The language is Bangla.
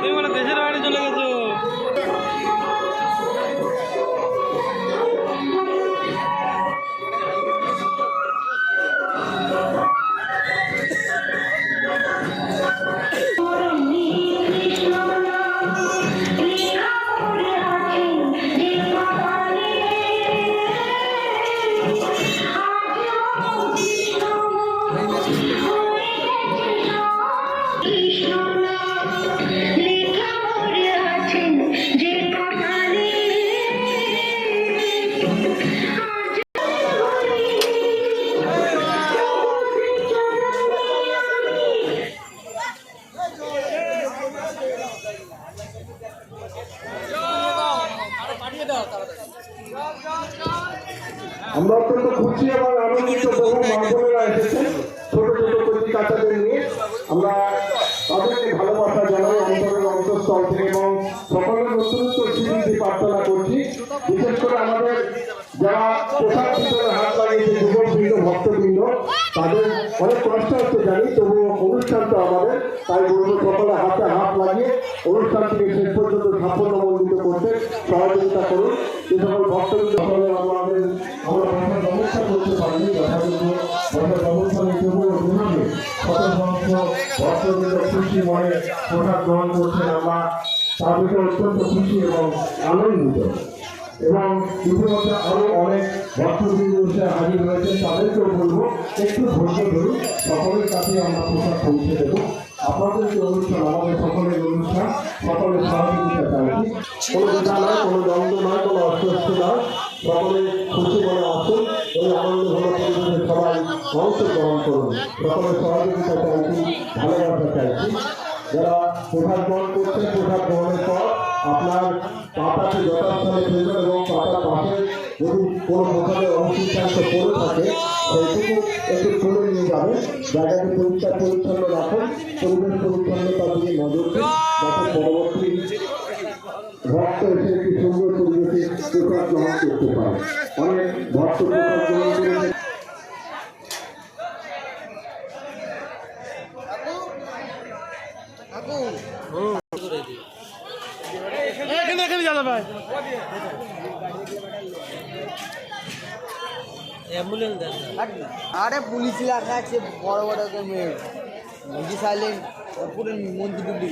তুমি মানে দেশের বাইরে চলে গেছো? আমরা অত্যন্ত খুশি এবং আনন্দিত বহু মা-বোনেরা এসেছেন ছোট ছোট কচি কাচাদের নিয়ে। আমরা তাদেরকে ভালোবাসা জানাই অন্তরের অন্তঃস্থল থেকে এবং সকলের নতুনত্ব স্বীকৃতি প্রার্থনা করছি। বিশেষ করে আমাদের যারা পোশাক ভিতরে হাত লাগিয়েছে যুবকবৃন্দ ভক্তবৃন্দ, তাদের অনেক কষ্ট হচ্ছে জানি, তবুও অনুষ্ঠান তো আমাদের, তাই বলবো সকলে হাতে হাত লাগিয়ে অনুষ্ঠানটিকে শেষ পর্যন্ত সাফল্যমণ্ডিত করতে সহযোগিতা করুন। যে সকল ভক্তবৃন্দ সকলে আমাদের আমরা বসার ব্যবস্থা করতে পারিনি, যথাযথ বসার ব্যবস্থা নিতে হবে যেভাবে শত সহস্র ভক্তবৃন্দ খুশি মনে পোশাক গ্রহণ করছেন, আমরা তাদেরকে অত্যন্ত খুশি এবং আনন্দিত। এবং ইতিমধ্যে আরো অনেক ভক্তবৃন্দ এসে হাজির হয়েছে, তাদেরকেও বলবো একটু ধৈর্য ধরুন, সকলের কাছে আমরা পোশাক পৌঁছে দেবো। আপনাদের যে অনুষ্ঠান আমাদের সকলের অনুষ্ঠান, সকলের সহযোগিতা চাইছি, কোনো দ্বিধা নয়, কোনো দ্বন্দ্ব নয়, কোনো অস্বস্তি নয়, সকলে খুশি মনে আসুন এই আনন্দ ঘন পরিবেশে সবাই অংশগ্রহণ করুন। সকলের সহযোগিতা চাইছি, ভালোবাসা চাইছি। যারা পোশাক গ্রহণ করছেন, পোশাক গ্রহণের পর আপনার পাতাকে যথাস্থানে ফেলবেন এবং পাতার পাশে যদি কোনো পোশাকের অংশীদাংশ পড়ে থাকে সেইটুকু একটু তুলে নিয়ে যাবেন। জায়গাকে পরিষ্কার পরিচ্ছন্ন রাখুন, পরিবেশ পরিচ্ছন্নতার দিকে নজর দিন, যাতে পরবর্তী ভক্ত এসে একটি সুন্দর পরিবেশে পোশাক গ্রহণ করতে পারে। অনেক ভক্ত পোশাক গ্রহণ করে আরে পুলিশ এলাকা আছে বড় বড় বুঝি সাইলেন পুরো মন্দির ডুবলি